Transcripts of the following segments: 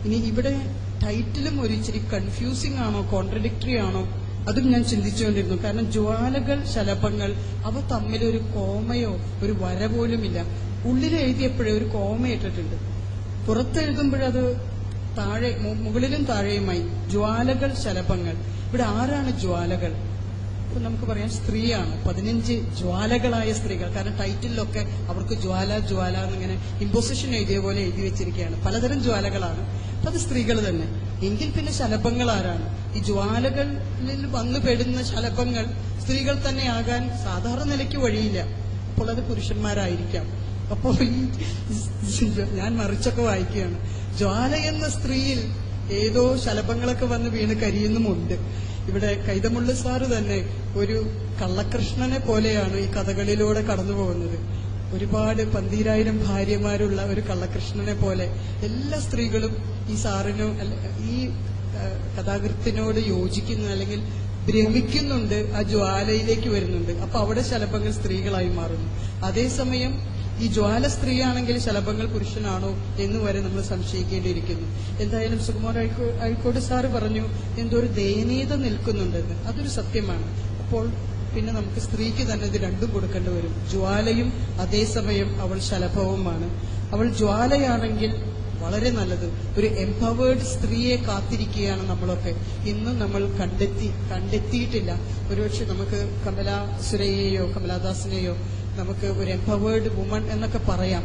ഇനി ഇവിടെ ടൈറ്റിലും ഒരു ഇച്ചിരി കൺഫ്യൂസിംഗ് ആണോ, കോൺട്രഡിക്ടറി ആണോ, അതും ഞാൻ ചിന്തിച്ചുകൊണ്ടിരുന്നു. കാരണം ജ്വാലകൾ, ശലഭങ്ങൾ, അവ തമ്മിലൊരു കോമയോ ഒരു വര പോലുമില്ല. ഉള്ളിൽ എഴുതിയപ്പോഴേ ഒരു കോമ ഇട്ടിട്ടുണ്ട്, പുറത്തെഴുതുമ്പോഴത് താഴെ, മുകളിലും താഴെയുമായി ജ്വാലകൾ, ശലഭങ്ങൾ. ഇവിടെ ആരാണ് ജ്വാലകൾ? ഇപ്പൊ നമുക്ക് പറയാം സ്ത്രീയാണ്. 15 ജ്വാലകളായ സ്ത്രീകൾ. കാരണം ടൈറ്റിലൊക്കെ അവർക്ക് ജ്വാല ജ്വാല എന്നിങ്ങനെ ഇമ്പോസിഷൻ എഴുതിയ പോലെ എഴുതി വെച്ചിരിക്കുകയാണ്. പലതരം ജ്വാലകളാണ്, അപ്പൊ അത് സ്ത്രീകൾ തന്നെ. എങ്കിൽ പിന്നെ ശലഭങ്ങൾ ആരാണ്? ഈ ജ്വാലകളിൽ വന്നു പെടുന്ന ശലഭങ്ങൾ സ്ത്രീകൾ തന്നെ ആകാൻ സാധാരണ നിലയ്ക്ക് വഴിയില്ല. അപ്പോൾ അത് പുരുഷന്മാരായിരിക്കാം. അപ്പോൾ ഞാൻ മറിച്ചൊക്കെ വായിക്കുകയാണ്. ജ്വാല എന്ന സ്ത്രീയിൽ ഏതോ ശലഭങ്ങളൊക്കെ വന്ന് വീണ് കരിയുന്നുമുണ്ട്. ഇവിടെ കൈതമുള്ള സാറ് തന്നെ ഒരു കള്ളകൃഷ്ണനെ പോലെയാണ് ഈ കഥകളിലൂടെ കടന്നു പോകുന്നത്. ഒരുപാട് 12,000 ഭാര്യമാരുള്ള ഒരു കള്ളകൃഷ്ണനെ പോലെ എല്ലാ സ്ത്രീകളും ഈ സാറിനോ ഈ കഥാകൃത്തിനോട് യോജിക്കുന്നു, അല്ലെങ്കിൽ ഭ്രമിക്കുന്നുണ്ട്, ആ ജ്വാലയിലേക്ക് വരുന്നുണ്ട്. അപ്പൊ അവിടെ ശലഭങ്ങൾ സ്ത്രീകളായി മാറുന്നു. അതേസമയം ഈ ജ്വാല സ്ത്രീയാണെങ്കിൽ ശലഭങ്ങൾ പുരുഷനാണോ എന്ന് വരെ നമ്മൾ സംശയിക്കേണ്ടിയിരിക്കുന്നു. എന്തായാലും സുകുമാർ അഴീക്കോട് സാറ് പറഞ്ഞു എന്തോ ഒരു ദയനീയത നിൽക്കുന്നുണ്ടെന്ന്. അതൊരു സത്യമാണ്. അപ്പോൾ പിന്നെ നമുക്ക് സ്ത്രീക്ക് തന്നെ ഇത് രണ്ടും കൊടുക്കേണ്ടി വരും. ജ്വാലയും അതേസമയം അവൾ ശലഭവുമാണ്. അവൾ ജ്വാലയാണെങ്കിൽ വളരെ നല്ലത്. ഒരു എംപവേർഡ് സ്ത്രീയെ കാത്തിരിക്കുകയാണ് നമ്മളൊക്കെ. ഇന്നും നമ്മൾ കണ്ടെത്തിയിട്ടില്ല. ഒരുപക്ഷെ നമുക്ക് കമലാ സുരയ്യയോ കമലാദാസിനെയോ നമുക്ക് ഒരു എംപവേർഡ് വുമൺ എന്നൊക്കെ പറയാം.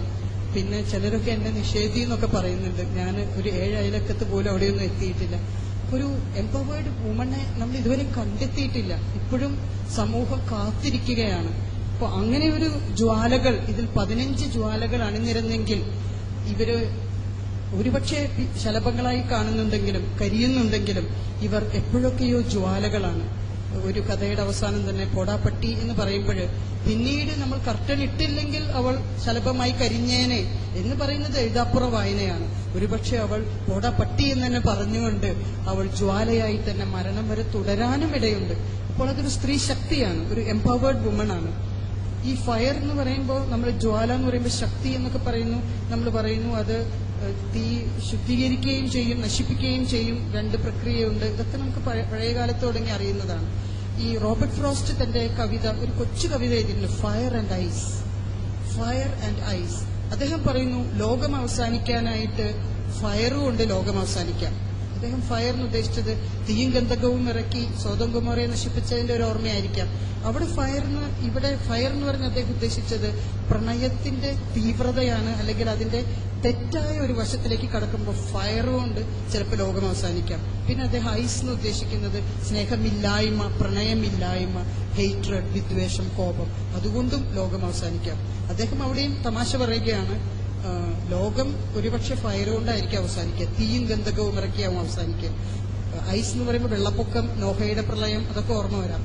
പിന്നെ ചിലരൊക്കെ എന്നെ നിഷേധി എന്നൊക്കെ പറയുന്നുണ്ട്. ഞാൻ ഒരു 7 അയലക്കത്ത് പോലും അവിടെയൊന്നും എത്തിയിട്ടില്ല. ഒരു എംപവേർഡ് വുമണെ നമ്മൾ ഇതുവരെ കണ്ടെത്തിയിട്ടില്ല. ഇപ്പോഴും സമൂഹം കാത്തിരിക്കുകയാണ്. അപ്പൊ അങ്ങനെ ഒരു ജ്വാലകൾ, ഇതിൽ 15 ജ്വാലകൾ അണിനിരന്നെങ്കിൽ ഇവര് ഒരുപക്ഷെ ശലഭങ്ങളായി കാണുന്നുണ്ടെങ്കിലും കരിയുന്നുണ്ടെങ്കിലും ഇവർ എപ്പോഴൊക്കെയോ ജ്വാലകളാണ്. ഒരു കഥയുടെ അവസാനം തന്നെ പോടാപ്പട്ടി എന്ന് പറയുമ്പോൾ പിന്നീട് നമ്മൾ കർട്ടൻ ഇട്ടില്ലെങ്കിൽ അവൾ ശലഭമായി കരിഞ്ഞേനെ എന്ന് പറയുന്നത് എഴുതാപ്പുറ വായനയാണ്. ഒരുപക്ഷെ അവൾ പോടാപ്പട്ടി എന്ന് തന്നെ പറഞ്ഞുകൊണ്ട് അവൾ ജ്വാലയായി തന്നെ മരണം വരെ തുടരാനും ഇടയുണ്ട്. അപ്പോൾ അതൊരു സ്ത്രീ ശക്തിയാണ്, ഒരു എംപവേർഡ് വുമൺ ആണ്. ഈ ഫയർ എന്ന് പറയുമ്പോൾ നമ്മൾ ജ്വാല എന്ന് പറയുമ്പോൾ ശക്തി എന്നൊക്കെ പറയുന്നു. നമ്മൾ പറയുന്നു അത് തീ ശുദ്ധീകരിക്കുകയും ചെയ്യും, നശിപ്പിക്കുകയും ചെയ്യും. 2 പ്രക്രിയയുണ്ട്. ഇതൊക്കെ നമുക്ക് പഴയകാലത്ത് തുടങ്ങി അറിയുന്നതാണ്. ഈ റോബർട്ട് ഫ്രോസ്റ്റ് തന്റെ കവിത, ഒരു കൊച്ചു കവിത എഴുതിയിട്ടുണ്ട്, fire and ice. Fire and ice. അദ്ദേഹം പറയുന്നു ലോകം അവസാനിക്കാനായിട്ട് ഫയർ കൊണ്ട് ലോകം അവസാനിക്കാം. അദ്ദേഹം ഫയർ എന്ന് ഉദ്ദേശിച്ചത് തീയും ഗന്ധകവും ഇറക്കി സ്വതം ഗൊമോറയെ നശിപ്പിച്ചതിന്റെ ഒരു ഓർമ്മയായിരിക്കാം. അവിടെ ഇവിടെ ഫയർ എന്ന് പറഞ്ഞ് അദ്ദേഹം ഉദ്ദേശിച്ചത് പ്രണയത്തിന്റെ തീവ്രതയാണ്, അല്ലെങ്കിൽ അതിന്റെ തെറ്റായ ഒരു വശത്തിലേക്ക് കടക്കുമ്പോൾ ഫയർ കൊണ്ട് ചിലപ്പോൾ ലോകം അവസാനിക്കാം. പിന്നെ അദ്ദേഹം ഐസ് എന്ന് ഉദ്ദേശിക്കുന്നത് സ്നേഹമില്ലായ്മ, പ്രണയമില്ലായ്മ, ഹെയ്റ്റ്രഡ്, വിദ്വേഷം, കോപം, അതുകൊണ്ടും ലോകം അവസാനിക്കാം. അദ്ദേഹം അവിടെയും തമാശ പറയുകയാണ്, ലോകം ഒരുപക്ഷെ ഫയർ കൊണ്ടായിരിക്കും അവസാനിക്കുക, തീയും ഗന്ധകവും ഇറക്കിയാവും അവസാനിക്കുക. ഐസ് എന്ന് പറയുമ്പോൾ വെള്ളപ്പൊക്കം, നോഹയുടെ പ്രളയം, അതൊക്കെ ഓർമ്മ വരാം.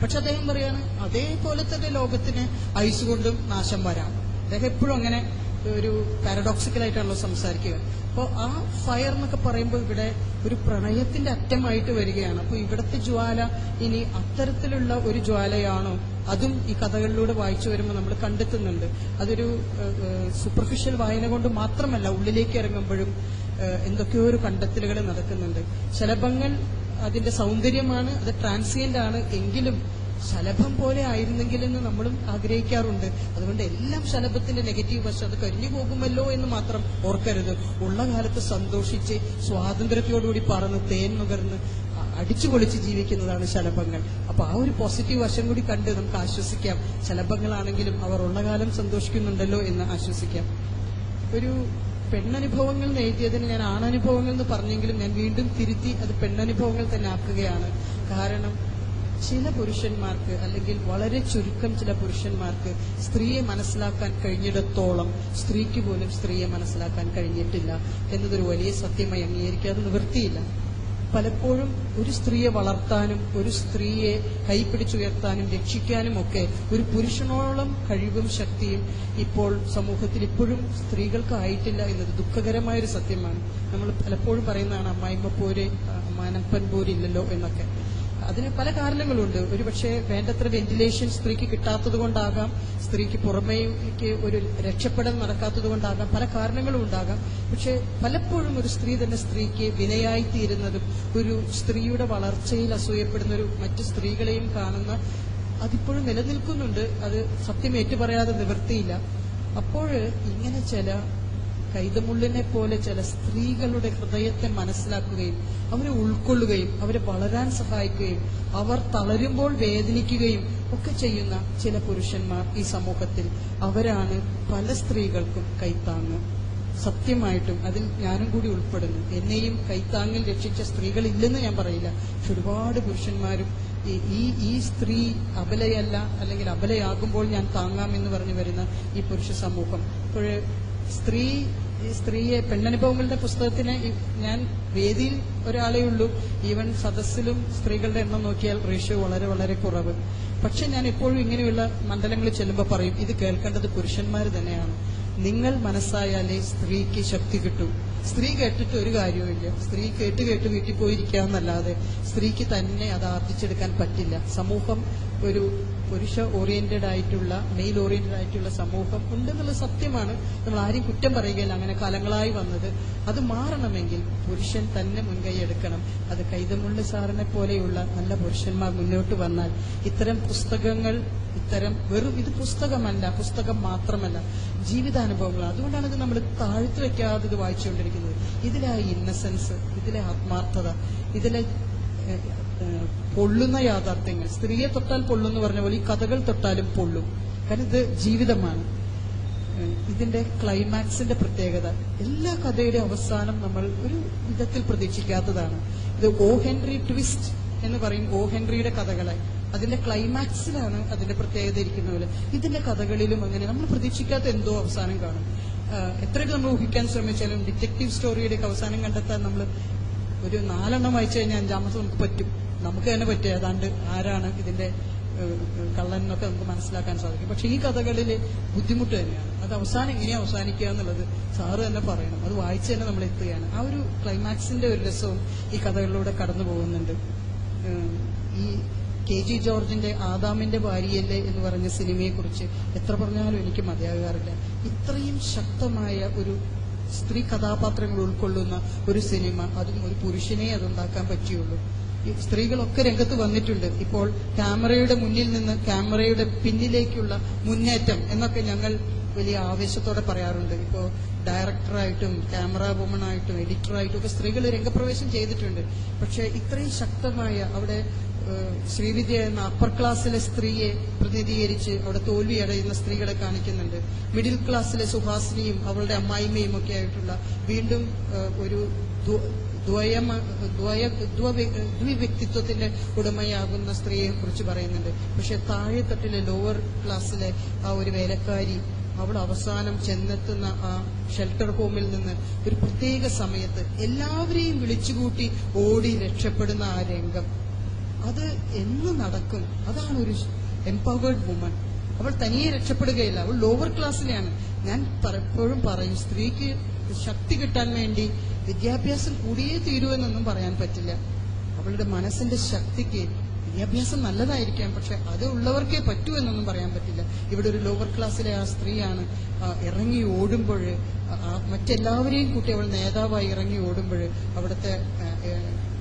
പക്ഷെ അദ്ദേഹം പറയാണ് അതേപോലെ തന്നെ ലോകത്തിന് ഐസ് കൊണ്ടും നാശം വരാം. അദ്ദേഹം എപ്പോഴും അങ്ങനെ ഒരു പാരഡോക്സിക്കലായിട്ടാണല്ലോ സംസാരിക്കുക. അപ്പോൾ ആ ഫയർ എന്നൊക്കെ പറയുമ്പോൾ ഇവിടെ ഒരു പ്രണയത്തിന്റെ അറ്റമായിട്ട് വരികയാണ്. അപ്പോൾ ഇവിടുത്തെ ജ്വാല ഇനി അത്തരത്തിലുള്ള ഒരു ജ്വാലയാണോ? അതും ഈ കഥകളിലൂടെ വായിച്ചു വരുമ്പോൾ നമ്മൾ കണ്ടെത്തുന്നുണ്ട്. അതൊരു സൂപ്പർഫിഷ്യൽ വായന കൊണ്ട് മാത്രമല്ല, ഉള്ളിലേക്ക് ഇറങ്ങുമ്പോഴും എന്തൊക്കെയോ ഒരു കണ്ടെത്തലുകൾ നടക്കുന്നുണ്ട്. ശലഭങ്ങൾ അതിന്റെ സൗന്ദര്യമാണ്, അത് ട്രാൻസിയന്റ് ആണ്. എങ്കിലും ശലഭം പോലെ ആയിരുന്നെങ്കിലെന്ന് നമ്മളും ആഗ്രഹിക്കാറുണ്ട്. അതുകൊണ്ട് എല്ലാം ശലഭത്തിന്റെ നെഗറ്റീവ് വശം, അത് കരിഞ്ഞു പോകുമല്ലോ എന്ന് മാത്രം ഓർക്കരുത്. ഉള്ള കാലത്ത് സന്തോഷിച്ച് സ്വാതന്ത്ര്യത്തോടുകൂടി പറന്ന് തേൻ നുകർന്ന് അടിച്ചു പൊളിച്ച് ജീവിക്കുന്നതാണ് ശലഭങ്ങൾ. അപ്പൊ ആ ഒരു പോസിറ്റീവ് വശം കൂടി കണ്ട് നമുക്ക് ആശ്വസിക്കാം. ശലഭങ്ങളാണെങ്കിലും അവർ ഉള്ള കാലം സന്തോഷിക്കുന്നുണ്ടല്ലോ എന്ന് ആശ്വസിക്കാം. ഒരു പെണ്ണനുഭവങ്ങൾ എഴുതിയതിന് ഞാൻ ആണനുഭവങ്ങൾ എന്ന് പറഞ്ഞെങ്കിലും ഞാൻ വീണ്ടും തിരുത്തി അത് പെണ്ണനുഭവങ്ങൾ തന്നെ ആക്കുകയാണ്. കാരണം ചില പുരുഷന്മാർക്ക്, അല്ലെങ്കിൽ വളരെ ചുരുക്കം ചില പുരുഷന്മാർക്ക് സ്ത്രീയെ മനസ്സിലാക്കാൻ കഴിഞ്ഞിടത്തോളം സ്ത്രീക്ക് പോലും സ്ത്രീയെ മനസ്സിലാക്കാൻ കഴിഞ്ഞിട്ടില്ല എന്നതൊരു വലിയ സത്യമായി അംഗീകരിക്കാതെ നിവൃത്തിയില്ല. പലപ്പോഴും ഒരു സ്ത്രീയെ വളർത്താനും ഒരു സ്ത്രീയെ കൈപിടിച്ചുയർത്താനും രക്ഷിക്കാനും ഒക്കെ ഒരു പുരുഷനോളം കഴിവും ശക്തിയും ഇപ്പോൾ സമൂഹത്തിൽ ഇപ്പോഴും സ്ത്രീകൾക്ക് ആയിട്ടില്ല എന്നത് ദുഃഖകരമായൊരു സത്യമാണ്. നമ്മൾ പലപ്പോഴും പറയുന്നതാണ് അമ്മായിമ്മ പോരെ അമ്മാനപ്പൻ പോരില്ലല്ലോ എന്നൊക്കെ. അതിന് പല കാരണങ്ങളുണ്ട്. ഒരുപക്ഷെ വേണ്ടത്ര വെന്റിലേഷൻ സ്ത്രീക്ക് കിട്ടാത്തത് കൊണ്ടാകാം, സ്ത്രീക്ക് പുറമേക്ക് ഒരു രക്ഷപ്പെടൽ നടക്കാത്തത് കൊണ്ടാകാം, പല കാരണങ്ങളും ഉണ്ടാകാം. പക്ഷെ പലപ്പോഴും ഒരു സ്ത്രീ തന്നെ സ്ത്രീക്ക് വിനയായിത്തീരുന്നതും ഒരു സ്ത്രീയുടെ വളർച്ചയിൽ അസൂയപ്പെടുന്ന ഒരു മറ്റു സ്ത്രീകളെയും കാണുന്ന അതിപ്പോഴും നിലനിൽക്കുന്നുണ്ട്. അത് സത്യം ഏറ്റുപറയാതെ നിവൃത്തിയില്ല. അപ്പോൾ ഇങ്ങനെ ചില കൈതമുള്ളിനെ പോലെ ചില സ്ത്രീകളുടെ ഹൃദയത്തെ മനസ്സിലാക്കുകയും അവരെ ഉൾക്കൊള്ളുകയും അവരെ വളരാൻ സഹായിക്കുകയും അവർ തളരുമ്പോൾ വേദനിക്കുകയും ഒക്കെ ചെയ്യുന്ന ചില പുരുഷന്മാർ ഈ സമൂഹത്തിൽ, അവരാണ് പല സ്ത്രീകൾക്കും കൈത്താങ്ങ്. സത്യമായിട്ടും അതിൽ ഞാനും കൂടി ഉൾപ്പെടുന്നു. എന്നെയും കൈത്താങ്ങിൽ രക്ഷിച്ച സ്ത്രീകളില്ലെന്ന് ഞാൻ പറയില്ല. പക്ഷെ ഒരുപാട് പുരുഷന്മാരും ഈ സ്ത്രീ അബലയല്ല, അല്ലെങ്കിൽ അബലയാകുമ്പോൾ ഞാൻ താങ്ങാം എന്ന് പറഞ്ഞു വരുന്ന ഈ പുരുഷ സമൂഹം. അപ്പോൾ സ്ത്രീയെ പെണ്ണനുഭവങ്ങളുടെ പുസ്തകത്തിന് ഞാൻ വേദിയിൽ ഒരാളേ ഉള്ളൂ. ഈവൻ സദസ്സിലും സ്ത്രീകളുടെ എണ്ണം നോക്കിയാൽ റേഷ്യോ വളരെ വളരെ കുറവ്. പക്ഷെ ഞാൻ എപ്പോഴും ഇങ്ങനെയുള്ള മണ്ഡലങ്ങളിൽ ചെല്ലുമ്പോൾ പറയും, ഇത് കേൾക്കേണ്ടത് പുരുഷന്മാർ തന്നെയാണ്. നിങ്ങൾ മനസ്സായാലേ സ്ത്രീക്ക് ശക്തി കിട്ടൂ. സ്ത്രീ കേട്ടിട്ട് ഒരു കാര്യവുമില്ല. സ്ത്രീ കേട്ട് വീട്ടിൽ പോയിരിക്കാമെന്നല്ലാതെ സ്ത്രീക്ക് തന്നെ അത് ആർജിച്ചെടുക്കാൻ പറ്റില്ല. സമൂഹം ഒരു പുരുഷ ഓറിയന്റഡ് ആയിട്ടുള്ള, മെയിൽ ഓറിയന്റഡ് ആയിട്ടുള്ള സമൂഹം ഉണ്ടെന്നുള്ള സത്യമാണ്. നമ്മൾ ആരെയും കുറ്റം പറയുകയില്ല. അങ്ങനെ കാലങ്ങളായി വന്നത്. അത് മാറണമെങ്കിൽ പുരുഷൻ തന്നെ മുൻകൈ എടുക്കണം. അത് കൈതമുള്ളി സാറിനെ പോലെയുള്ള നല്ല പുരുഷന്മാർ മുന്നോട്ട് വന്നാൽ ഇത്തരം പുസ്തകങ്ങൾ, ഇത് പുസ്തകമല്ല, പുസ്തകം മാത്രമല്ല, ജീവിതാനുഭവങ്ങളാണ്. അതുകൊണ്ടാണ് ഇത് നമ്മൾ താഴ്ത്തു വെക്കാതെ ഇത് വായിച്ചുകൊണ്ടിരിക്കുന്നത്. ഇതിലെ ഇന്നസെൻസ്, ഇതിലെ ആത്മാർത്ഥത, ഇതിലെ പൊള്ളുന്ന യാഥാർത്ഥ്യങ്ങൾ. സ്ത്രീയെ തൊട്ടാൽ പൊള്ളുന്ന് പറഞ്ഞ പോലെ ഈ കഥകൾ തൊട്ടാലും പൊള്ളും. കാരണം ഇത് ജീവിതമാണ്. ഇതിന്റെ ക്ലൈമാക്സിന്റെ പ്രത്യേകത, എല്ലാ കഥയുടെ അവസാനം നമ്മൾ ഒരു വിധത്തിൽ പ്രതീക്ഷിക്കാത്തതാണ്. ഇത് ഓ ഹെൻറി ട്വിസ്റ്റ് എന്ന് പറയും. ഓ ഹെൻറിയുടെ കഥകളെ അതിന്റെ ക്ലൈമാക്സിലാണ് അതിന്റെ പ്രത്യേകത ഇരിക്കുന്ന പോലെ ഇതിന്റെ കഥകളിലും അങ്ങനെ നമ്മൾ പ്രതീക്ഷിക്കാത്ത എന്തോ അവസാനം കാണും. എത്രയൊക്കെ നമ്മൾ ഊഹിക്കാൻ ശ്രമിച്ചാലും ഡിറ്റക്റ്റീവ് സ്റ്റോറിയുടെ അവസാനം കണ്ടെത്താൻ നമ്മൾ ഒരു 4 വായിച്ചു കഴിഞ്ഞാൽ 5ാമത്തെ നമുക്ക് തന്നെ പറ്റും ഏതാണ്ട് ആരാണ് ഇതിന്റെ കള്ളൻ എന്നൊക്കെ നമുക്ക് മനസ്സിലാക്കാൻ സാധിക്കും. പക്ഷെ ഈ കഥകളിൽ ബുദ്ധിമുട്ട് തന്നെയാണ്. അത് അവസാനം എങ്ങനെയാ അവസാനിക്കുക എന്നുള്ളത് സാറ് തന്നെ പറയണം. അത് വായിച്ചു തന്നെ നമ്മൾ എത്തുകയാണ്. ആ ഒരു ക്ലൈമാക്സിന്റെ ഒരു രസവും ഈ കഥകളിലൂടെ കടന്നു പോകുന്നുണ്ട്. ഈ KG ജോർജിന്റെ ആദാമിന്റെ ഭാര്യയല്ലേ എന്ന് പറഞ്ഞ സിനിമയെക്കുറിച്ച് എത്ര പറഞ്ഞാലും എനിക്ക് മതിയാകാറില്ല. ഇത്രയും ശക്തമായ ഒരു സ്ത്രീ കഥാപാത്രങ്ങൾ ഉൾക്കൊള്ളുന്ന ഒരു സിനിമ, അതും ഒരു പുരുഷനെ അതുണ്ടാക്കാൻ പറ്റിയുള്ളൂ. ഈ സ്ത്രീകളൊക്കെ രംഗത്ത് വന്നിട്ടുണ്ട്. ഇപ്പോൾ ക്യാമറയുടെ മുന്നിൽ നിന്ന് ക്യാമറയുടെ പിന്നിലേക്കുള്ള മുന്നേറ്റം എന്നൊക്കെ ഞങ്ങൾ വലിയ ആവേശത്തോടെ പറയാറുണ്ട്. ഇപ്പോൾ ഡയറക്ടറായിട്ടും ക്യാമറ വുമണായിട്ടും എഡിറ്ററായിട്ടും ഒക്കെ സ്ത്രീകൾ രംഗപ്രവേശം ചെയ്തിട്ടുണ്ട്. പക്ഷെ ഇത്രയും ശക്തമായ അവിടെ ശ്രീവിദ്യ എന്ന അപ്പർ ക്ലാസ്സിലെ സ്ത്രീയെ പ്രതിനിധീകരിച്ച് അവിടെ തോൽവിയടയുന്ന സ്ത്രീകളെ കാണിക്കുന്നുണ്ട്. മിഡിൽ ക്ലാസ്സിലെ സുഹാസിനിയും അവളുടെ അമ്മായിമ്മയും ഒക്കെ ആയിട്ടുള്ള വീണ്ടും ഒരു ദ്വിവ്യക്തിത്വത്തിന്റെ ഉടമയാകുന്ന സ്ത്രീയെ കുറിച്ച് പറയുന്നുണ്ട്. പക്ഷെ താഴെത്തട്ടിലെ ലോവർ ക്ലാസ്സിലെ ആ ഒരു വേലക്കാരി, അവൾ അവസാനം ചെന്നെത്തുന്ന ആ ഷെൽട്ടർ ഹോമിൽ നിന്ന് ഒരു പ്രത്യേക സമയത്ത് എല്ലാവരെയും വിളിച്ചുകൂട്ടി ഓടി രക്ഷപ്പെടുന്ന ആ രംഗം, അത് എന്ന് നടക്കും? അതാണ് ഒരു എംപവേർഡ് വുമൺ. അവൾ തനിയെ രക്ഷപ്പെടുകയില്ല. അവൾ ലോവർ ക്ലാസ്സിലെയാണ്. ഞാൻ പലപ്പോഴും പറയും, സ്ത്രീക്ക് ശക്തി കിട്ടാൻ വേണ്ടി വിദ്യാഭ്യാസം കൂടിയേ തീരുവെന്നൊന്നും പറയാൻ പറ്റില്ല. അവളുടെ മനസ്സിന്റെ ശക്തിക്ക് വിദ്യാഭ്യാസം നല്ലതായിരിക്കാം, പക്ഷെ അത് ഉള്ളവർക്കേ പറ്റൂ എന്നൊന്നും പറയാൻ പറ്റില്ല. ഇവിടെ ഒരു ലോവർ ക്ലാസ്സിലെ ആ സ്ത്രീയാണ് ഇറങ്ങി ഓടുമ്പോൾ, മറ്റെല്ലാവരെയും കൂട്ടി അവൾ നേതാവായി ഇറങ്ങി ഓടുമ്പോൾ അവിടുത്തെ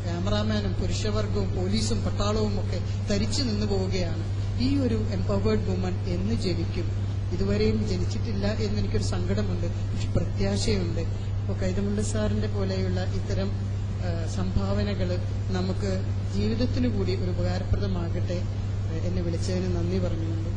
ക്യാമറാമാനും പുരുഷവർഗവും പോലീസും പട്ടാളവും ഒക്കെ തരിച്ചു നിന്നു പോവുകയാണ്. ഈ ഒരു എംപവേർഡ് വുമൺ എന്ന് ജനിക്കും? ഇതുവരെയും ജനിച്ചിട്ടില്ല എന്നെനിക്കൊരു സങ്കടമുണ്ട്. പക്ഷെ പ്രത്യാശയുണ്ട്. ഇപ്പോൾ കൈതമുള്ളി സാറിന്റെ പോലെയുള്ള ഇത്തരം സംഭാവനകൾ നമുക്ക് ജീവിതത്തിനു കൂടി ഒരു ഉപകാരപ്രദമാകട്ടെ. എന്നെ വിളിച്ചതിന് നന്ദി പറഞ്ഞുകൊണ്ട്